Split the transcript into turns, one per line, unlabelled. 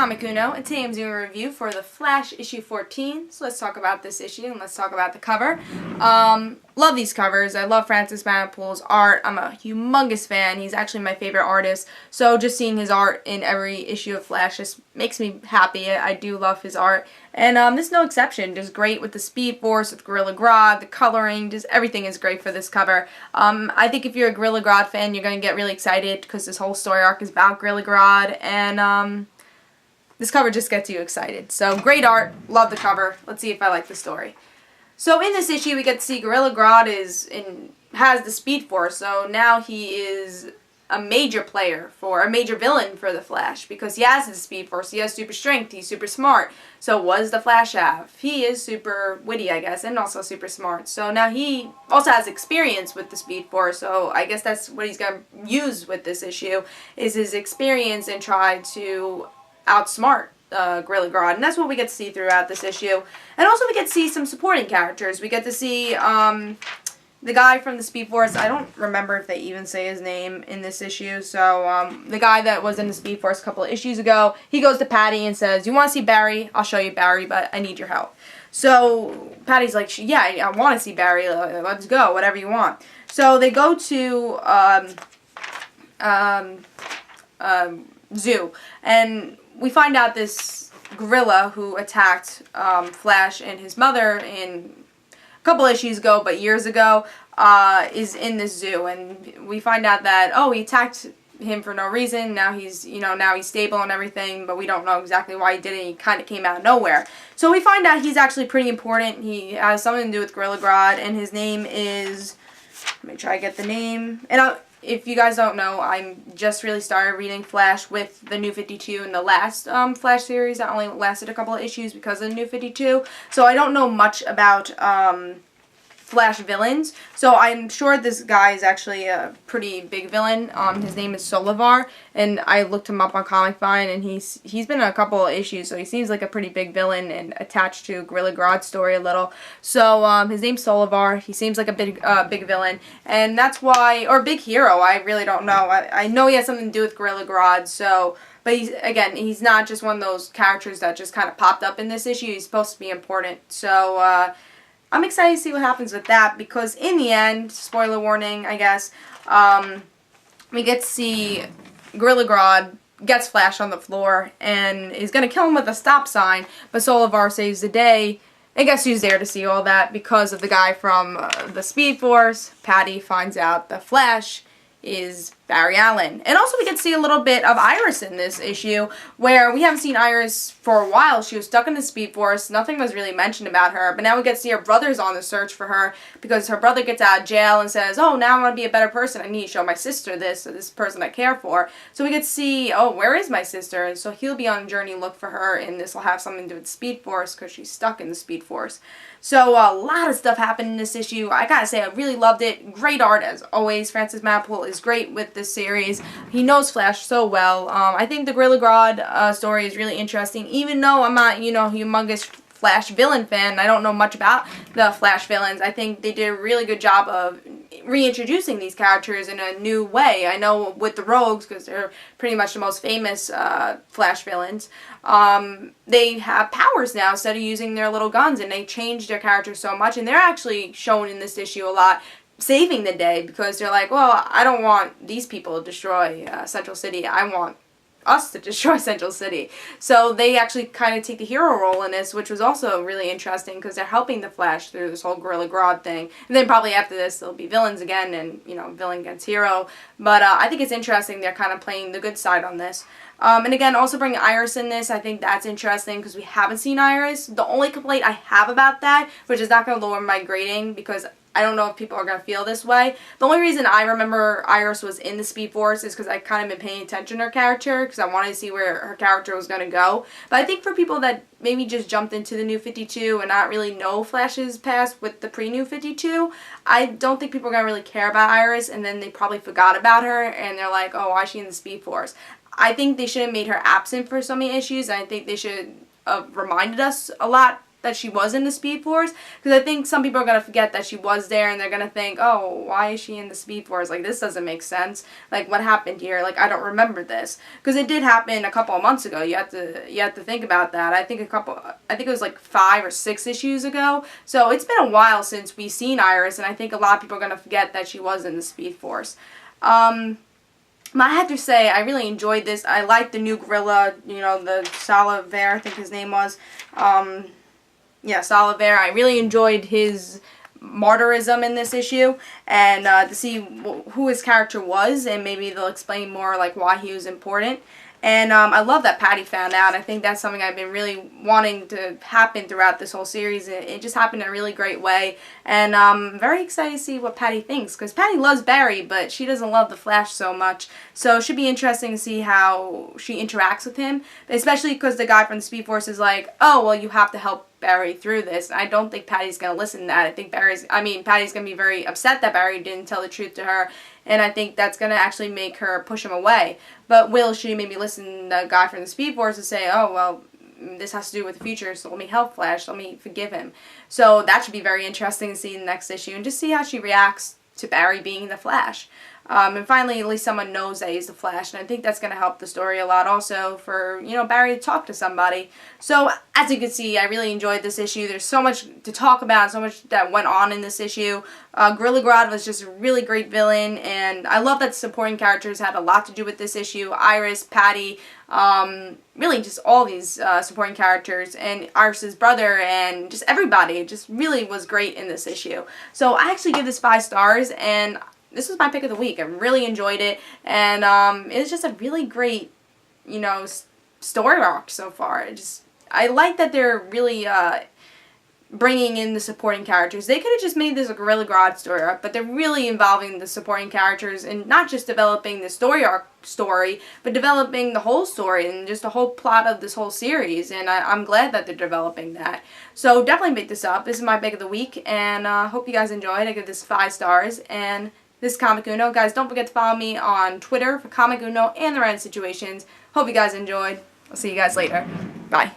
Comic Uno, and today I'm doing a review for The Flash issue 14. So let's talk about this issue and let's talk about the cover. Love these covers. I love Francis Manapul's art. I'm a humongous fan. He's actually my favorite artist. So just seeing his art in every issue of Flash just makes me happy. I do love his art. And this is no exception. Just great with the Speed Force, with Gorilla Grodd, the coloring, just everything is great for this cover. I think if you're a Gorilla Grodd fan, you're going to get really excited because this whole story arc is about Gorilla Grodd. And this cover just gets you excited. So great art. Love the cover. Let's see if I like the story. So in this issue, we get to see Gorilla Grodd has the Speed Force. So now he is a major villain for the Flash because he has the Speed Force. He has super strength. He's super smart. So what does the Flash have? He is super witty, I guess, and also super smart. So now he also has experience with the Speed Force. So I guess that's what he's going to use with this issue is his experience and try to outsmart Gorilla Grodd, and that's what we get to see throughout this issue. And also we get to see some supporting characters. We get to see the guy from the Speed Force. I don't remember if they even say his name in this issue. So the guy that was in the Speed Force a couple of issues ago, he goes to Patty and says, "You want to see Barry? I'll show you Barry, but I need your help." So Patty's like, "Yeah, I want to see Barry. Let's go. Whatever you want." So they go to zoo, and we find out this gorilla who attacked Flash and his mother in a couple issues ago, but years ago, is in this zoo, and we find out that, oh, he attacked him for no reason. Now he's, now he's stable and everything, but we don't know exactly why he did it. He kind of came out of nowhere. So we find out he's actually pretty important. He has something to do with Gorilla Grodd, and his name is, let me try to get the name, and if you guys don't know, I just really started reading Flash with the New 52 and the last Flash series that only lasted a couple of issues because of the New 52. So I don't know much about Flash villains. So I'm sure this guy is actually a pretty big villain. His name is Solovar, and I looked him up on Comic Vine, and he's been in a couple of issues, so he seems like a pretty big villain and attached to Gorilla Grodd's story a little. So his name's Solovar. He seems like a big villain, and that's why, or big hero. I really don't know. I know he has something to do with Gorilla Grodd. So. But he's not just one of those characters that just kind of popped up in this issue. He's supposed to be important. So I'm excited to see what happens with that because in the end, spoiler warning, I guess, we get to see Gorilla Grodd gets Flash on the floor and is going to kill him with a stop sign, but Solovar saves the day. I guess who's there to see all that because of the guy from the Speed Force. Patty finds out the Flash is Barry Allen. And also we get to see a little bit of Iris in this issue, where we haven't seen Iris for a while. She was stuck in the Speed Force. Nothing was really mentioned about her, but now we get to see her brother's on the search for her because her brother gets out of jail and says, "Oh, now I want to be a better person. I need to show my sister this person I care for." So we get to see, oh, where is my sister? And so he'll be on a journey to look for her, and this will have something to do with Speed Force because she's stuck in the Speed Force. So a lot of stuff happened in this issue. I gotta say, I really loved it. Great art as always. Francis Manapul is great with this series. He knows Flash so well. I think the Gorilla Grodd story is really interesting, even though I'm not, humongous Flash villain fan. I don't know much about the Flash villains. I think they did a really good job of reintroducing these characters in a new way. I know with the Rogues, because they're pretty much the most famous Flash villains, they have powers now instead of using their little guns, and they changed their characters so much, and they're actually shown in this issue a lot saving the day because they're like, well, I don't want these people to destroy Central City. I want us to destroy Central City. So they actually kind of take the hero role in this, which was also really interesting because they're helping the Flash through this whole Gorilla Grodd thing. And then probably after this, there'll be villains again and, villain against hero. But I think it's interesting they're kind of playing the good side on this. And again, also bringing Iris in this, I think that's interesting because we haven't seen Iris. The only complaint I have about that, which is not going to lower my grading because I don't know if people are going to feel this way. The only reason I remember Iris was in the Speed Force is because I kind of been paying attention to her character because I wanted to see where her character was going to go. But I think for people that maybe just jumped into the New 52 and not really know Flash's past with the pre-New 52, I don't think people are going to really care about Iris, and then they probably forgot about her and they're like, oh, why is she in the Speed Force? I think they should have made her absent for so many issues, and I think they should have reminded us a lot that she was in the Speed Force, because I think some people are going to forget that she was there, and they're going to think, oh, why is she in the Speed Force? Like, this doesn't make sense. Like, what happened here? Like, I don't remember this. Because it did happen a couple of months ago. You have to think about that. I think it was like 5 or 6 issues ago. So it's been a while since we've seen Iris, and I think a lot of people are going to forget that she was in the Speed Force. I have to say, I really enjoyed this. I liked the new gorilla, you know, the Salaver, I think his name was. Yeah, Salaver. I really enjoyed his martyrism in this issue, and to see who his character was, and maybe they'll explain more, like, why he was important. And I love that Patty found out. I think that's something I've been really wanting to happen throughout this whole series. It just happened in a really great way. And I'm very excited to see what Patty thinks. Because Patty loves Barry, but she doesn't love the Flash so much. So it should be interesting to see how she interacts with him. Especially because the guy from the Speed Force is like, oh, well, you have to help Barry through this. I don't think Patty's going to listen to that. I think Patty's going to be very upset that Barry didn't tell the truth to her. And I think that's going to actually make her push him away. But will she maybe listen to the guy from the Speed Force and say, oh, well, this has to do with the future, so let me help Flash, let me forgive him. So that should be very interesting to see in the next issue, and just see how she reacts to Barry being the Flash. And finally, at least someone knows that he's the Flash, and I think that's going to help the story a lot also for, you know, Barry to talk to somebody. So, as you can see, I really enjoyed this issue. There's so much to talk about, so much that went on in this issue. Gorilla Grodd was just a really great villain, and I love that supporting characters had a lot to do with this issue. Iris, Patty, really just all these supporting characters, and Iris's brother, and just everybody. It just really was great in this issue. So, I actually give this 5 stars, and this was my pick of the week. I really enjoyed it, and it was just a really great, you know, story arc so far. I like that they're really bringing in the supporting characters. They could have just made this a Gorilla Grodd story arc, but they're really involving the supporting characters and not just developing the story arc but developing the whole story and just the whole plot of this whole series, and I'm glad that they're developing that. So definitely pick this up. This is my pick of the week, and hope you guys enjoyed. I give this 5 stars, and this is Comic Uno. Guys, don't forget to follow me on Twitter for Comic Uno and the Random Situations. Hope you guys enjoyed. I'll see you guys later. Bye.